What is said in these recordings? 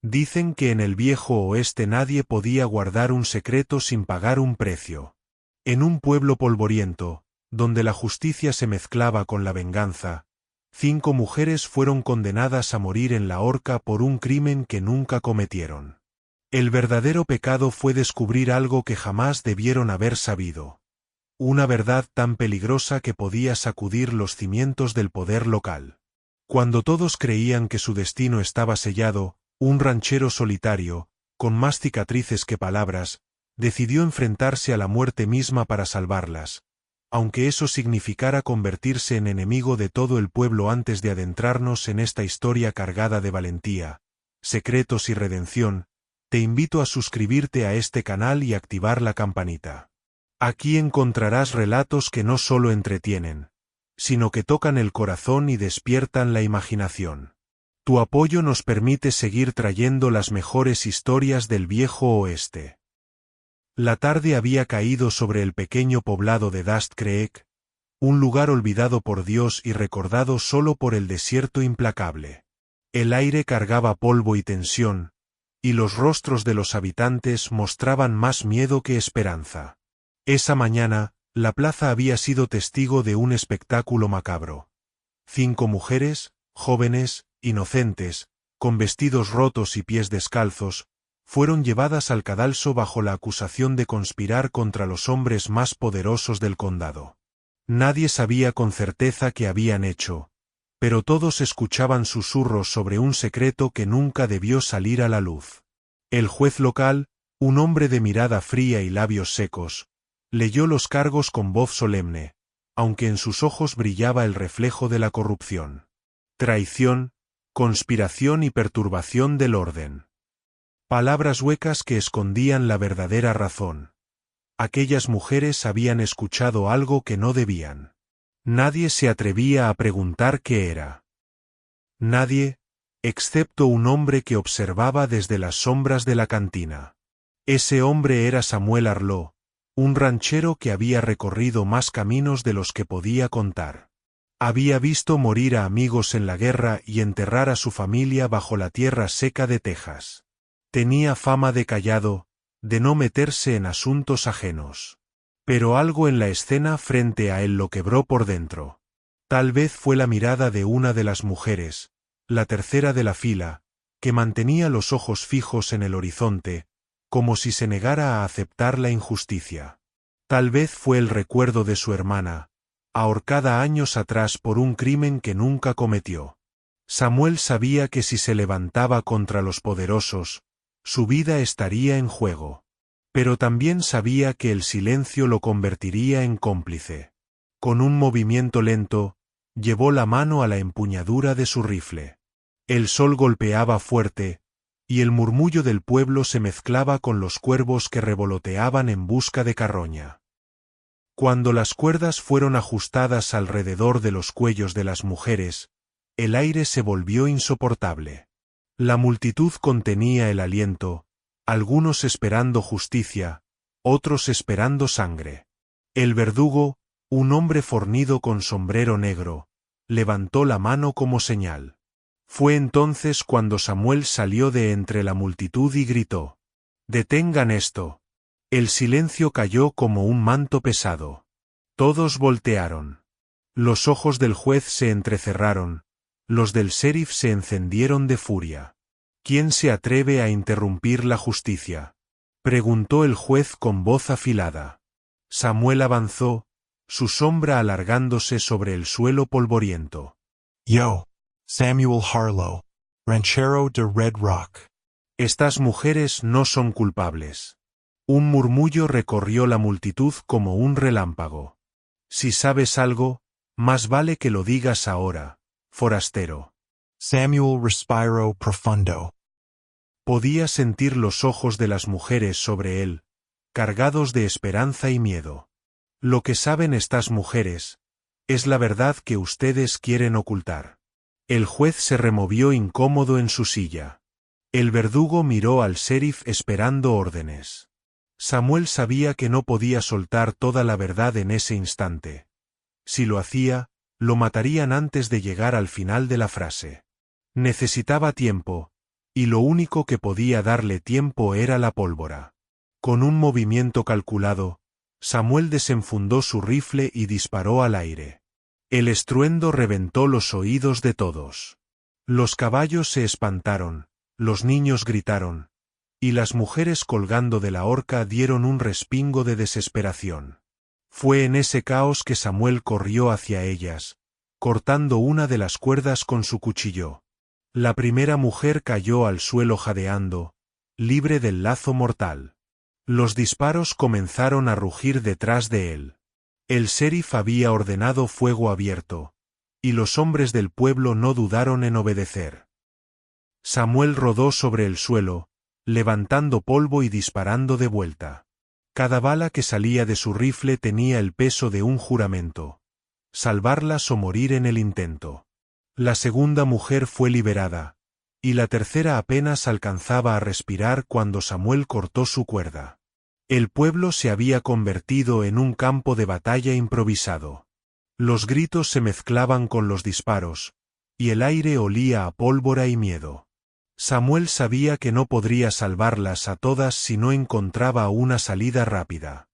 Dicen que en el viejo oeste nadie podía guardar un secreto sin pagar un precio. En un pueblo polvoriento, donde la justicia se mezclaba con la venganza, 5 mujeres fueron condenadas a morir en la horca por un crimen que nunca cometieron. El verdadero pecado fue descubrir algo que jamás debieron haber sabido. Una verdad tan peligrosa que podía sacudir los cimientos del poder local. Cuando todos creían que su destino estaba sellado, un ranchero solitario, con más cicatrices que palabras, decidió enfrentarse a la muerte misma para salvarlas, aunque eso significara convertirse en enemigo de todo el pueblo. Antes de adentrarnos en esta historia cargada de valentía, secretos y redención, te invito a suscribirte a este canal y activar la campanita. Aquí encontrarás relatos que no solo entretienen, sino que tocan el corazón y despiertan la imaginación. Tu apoyo nos permite seguir trayendo las mejores historias del viejo oeste. La tarde había caído sobre el pequeño poblado de Dust Creek, un lugar olvidado por Dios y recordado solo por el desierto implacable. El aire cargaba polvo y tensión, y los rostros de los habitantes mostraban más miedo que esperanza. Esa mañana, la plaza había sido testigo de un espectáculo macabro. 5 mujeres, jóvenes, inocentes, con vestidos rotos y pies descalzos, fueron llevadas al cadalso bajo la acusación de conspirar contra los hombres más poderosos del condado. Nadie sabía con certeza qué habían hecho, pero todos escuchaban susurros sobre un secreto que nunca debió salir a la luz. El juez local, un hombre de mirada fría y labios secos, leyó los cargos con voz solemne, aunque en sus ojos brillaba el reflejo de la corrupción. Traición, conspiración y perturbación del orden. Palabras huecas que escondían la verdadera razón. Aquellas mujeres habían escuchado algo que no debían. Nadie se atrevía a preguntar qué era. Nadie, excepto un hombre que observaba desde las sombras de la cantina. Ese hombre era Samuel Arlo, un ranchero que había recorrido más caminos de los que podía contar. Había visto morir a amigos en la guerra y enterrar a su familia bajo la tierra seca de Texas. Tenía fama de callado, de no meterse en asuntos ajenos. Pero algo en la escena frente a él lo quebró por dentro. Tal vez fue la mirada de una de las mujeres, la tercera de la fila, que mantenía los ojos fijos en el horizonte, como si se negara a aceptar la injusticia. Tal vez fue el recuerdo de su hermana, ahorcada años atrás por un crimen que nunca cometió. Samuel sabía que si se levantaba contra los poderosos, su vida estaría en juego. Pero también sabía que el silencio lo convertiría en cómplice. Con un movimiento lento, llevó la mano a la empuñadura de su rifle. El sol golpeaba fuerte, y el murmullo del pueblo se mezclaba con los cuervos que revoloteaban en busca de carroña. Cuando las cuerdas fueron ajustadas alrededor de los cuellos de las mujeres, el aire se volvió insoportable. La multitud contenía el aliento, algunos esperando justicia, otros esperando sangre. El verdugo, un hombre fornido con sombrero negro, levantó la mano como señal. Fue entonces cuando Samuel salió de entre la multitud y gritó: «¡Detengan esto!». El silencio cayó como un manto pesado. Todos voltearon. Los ojos del juez se entrecerraron, los del sheriff se encendieron de furia. ¿Quién se atreve a interrumpir la justicia?, preguntó el juez con voz afilada. Samuel avanzó, su sombra alargándose sobre el suelo polvoriento. Yo, Samuel Harlow, ranchero de Red Rock. Estas mujeres no son culpables. Un murmullo recorrió la multitud como un relámpago. Si sabes algo, más vale que lo digas ahora, forastero. Samuel respiró profundo. Podía sentir los ojos de las mujeres sobre él, cargados de esperanza y miedo. Lo que saben estas mujeres es la verdad que ustedes quieren ocultar. El juez se removió incómodo en su silla. El verdugo miró al sheriff esperando órdenes. Samuel sabía que no podía soltar toda la verdad en ese instante. Si lo hacía, lo matarían antes de llegar al final de la frase. Necesitaba tiempo, y lo único que podía darle tiempo era la pólvora. Con un movimiento calculado, Samuel desenfundó su rifle y disparó al aire. El estruendo reventó los oídos de todos. Los caballos se espantaron, los niños gritaron, y las mujeres colgando de la horca dieron un respingo de desesperación. Fue en ese caos que Samuel corrió hacia ellas, cortando una de las cuerdas con su cuchillo. La primera mujer cayó al suelo jadeando, libre del lazo mortal. Los disparos comenzaron a rugir detrás de él. El sheriff había ordenado fuego abierto, y los hombres del pueblo no dudaron en obedecer. Samuel rodó sobre el suelo, levantando polvo y disparando de vuelta. Cada bala que salía de su rifle tenía el peso de un juramento: salvarlas o morir en el intento. La segunda mujer fue liberada, y la tercera apenas alcanzaba a respirar cuando Samuel cortó su cuerda. El pueblo se había convertido en un campo de batalla improvisado. Los gritos se mezclaban con los disparos, y el aire olía a pólvora y miedo. Samuel sabía que no podría salvarlas a todas si no encontraba una salida rápida.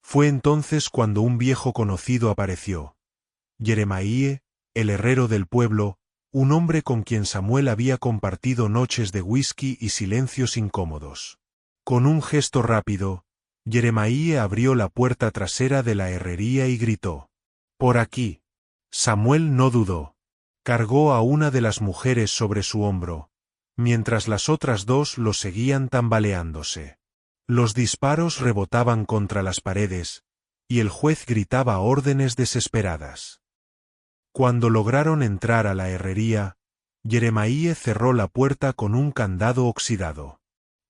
Fue entonces cuando un viejo conocido apareció. Jeremiah, el herrero del pueblo, un hombre con quien Samuel había compartido noches de whisky y silencios incómodos. Con un gesto rápido, Jeremiah abrió la puerta trasera de la herrería y gritó: «¡Por aquí!». Samuel no dudó. Cargó a una de las mujeres sobre su hombro, mientras las otras dos lo seguían tambaleándose. Los disparos rebotaban contra las paredes, y el juez gritaba órdenes desesperadas. Cuando lograron entrar a la herrería, Jeremiah cerró la puerta con un candado oxidado.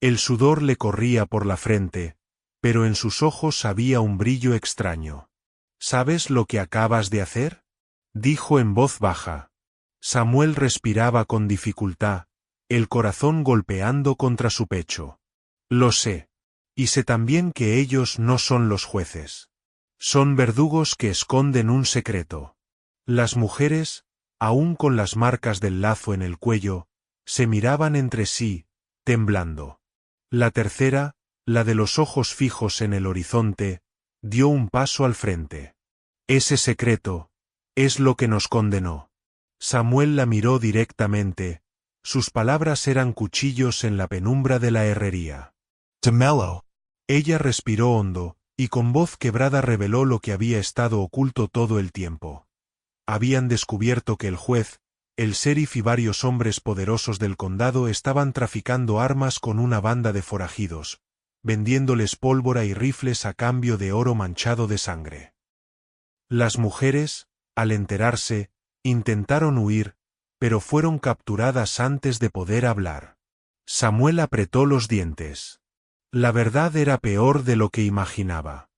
El sudor le corría por la frente, pero en sus ojos había un brillo extraño. «¿Sabes lo que acabas de hacer?», dijo en voz baja. Samuel respiraba con dificultad, el corazón golpeando contra su pecho. «Lo sé. Y sé también que ellos no son los jueces. Son verdugos que esconden un secreto». Las mujeres, aún con las marcas del lazo en el cuello, se miraban entre sí, temblando. La tercera, la de los ojos fijos en el horizonte, dio un paso al frente. «Ese secreto es lo que nos condenó». Samuel la miró directamente, sus palabras eran cuchillos en la penumbra de la herrería. DeMello. Ella respiró hondo, y con voz quebrada reveló lo que había estado oculto todo el tiempo. Habían descubierto que el juez, el sheriff y varios hombres poderosos del condado estaban traficando armas con una banda de forajidos, vendiéndoles pólvora y rifles a cambio de oro manchado de sangre. Las mujeres, al enterarse, intentaron huir, pero fueron capturadas antes de poder hablar. Samuel apretó los dientes. La verdad era peor de lo que imaginaba.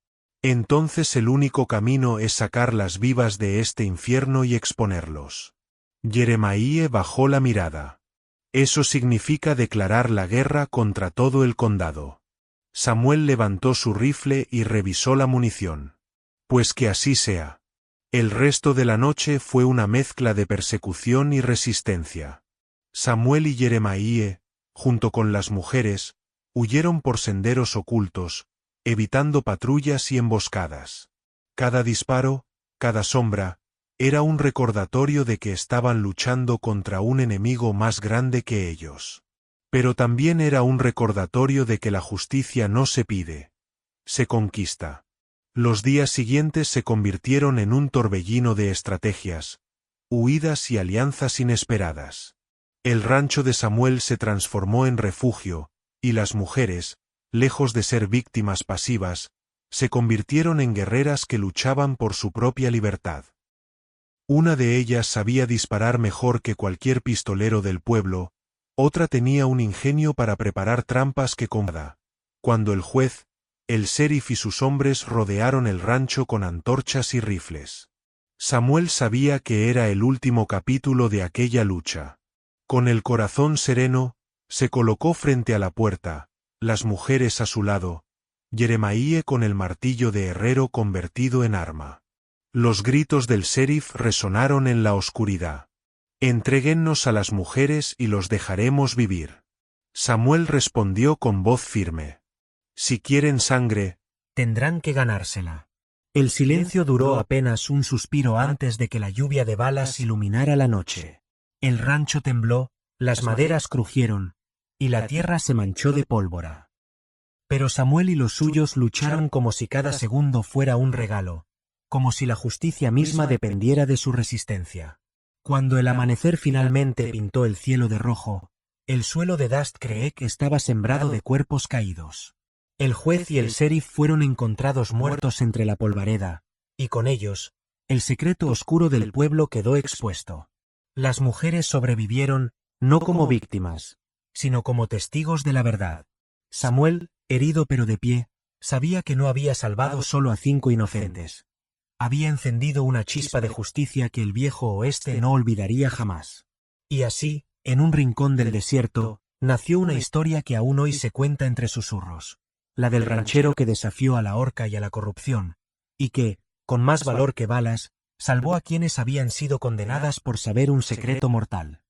Entonces el único camino es sacarlas vivas de este infierno y exponerlos. Jeremiah bajó la mirada. Eso significa declarar la guerra contra todo el condado. Samuel levantó su rifle y revisó la munición. Pues que así sea. El resto de la noche fue una mezcla de persecución y resistencia. Samuel y Jeremiah, junto con las mujeres, huyeron por senderos ocultos, evitando patrullas y emboscadas. Cada disparo, cada sombra, era un recordatorio de que estaban luchando contra un enemigo más grande que ellos. Pero también era un recordatorio de que la justicia no se pide, se conquista. Los días siguientes se convirtieron en un torbellino de estrategias, huidas y alianzas inesperadas. El rancho de Samuel se transformó en refugio, y las mujeres, lejos de ser víctimas pasivas, se convirtieron en guerreras que luchaban por su propia libertad. Una de ellas sabía disparar mejor que cualquier pistolero del pueblo, otra tenía un ingenio para preparar trampas que comada. Cuando el juez, el sheriff y sus hombres rodearon el rancho con antorchas y rifles. Samuel sabía que era el último capítulo de aquella lucha. Con el corazón sereno, se colocó frente a la puerta, las mujeres a su lado, Jeremiah con el martillo de herrero convertido en arma. Los gritos del sheriff resonaron en la oscuridad. «Entréguennos a las mujeres y los dejaremos vivir». Samuel respondió con voz firme. Si quieren sangre, tendrán que ganársela. El silencio duró apenas un suspiro antes de que la lluvia de balas iluminara la noche. El rancho tembló, las maderas crujieron, y la tierra se manchó de pólvora. Pero Samuel y los suyos lucharon como si cada segundo fuera un regalo, como si la justicia misma dependiera de su resistencia. Cuando el amanecer finalmente pintó el cielo de rojo, el suelo de Dust Creek estaba sembrado de cuerpos caídos. El juez y el sheriff fueron encontrados muertos entre la polvareda, y con ellos, el secreto oscuro del pueblo quedó expuesto. Las mujeres sobrevivieron, no como víctimas, sino como testigos de la verdad. Samuel, herido pero de pie, sabía que no había salvado solo a 5 inocentes. Había encendido una chispa de justicia que el viejo oeste no olvidaría jamás. Y así, en un rincón del desierto, nació una historia que aún hoy se cuenta entre susurros. La del ranchero que desafió a la horca y a la corrupción, y que, con más valor que balas, salvó a quienes habían sido condenadas por saber un secreto mortal.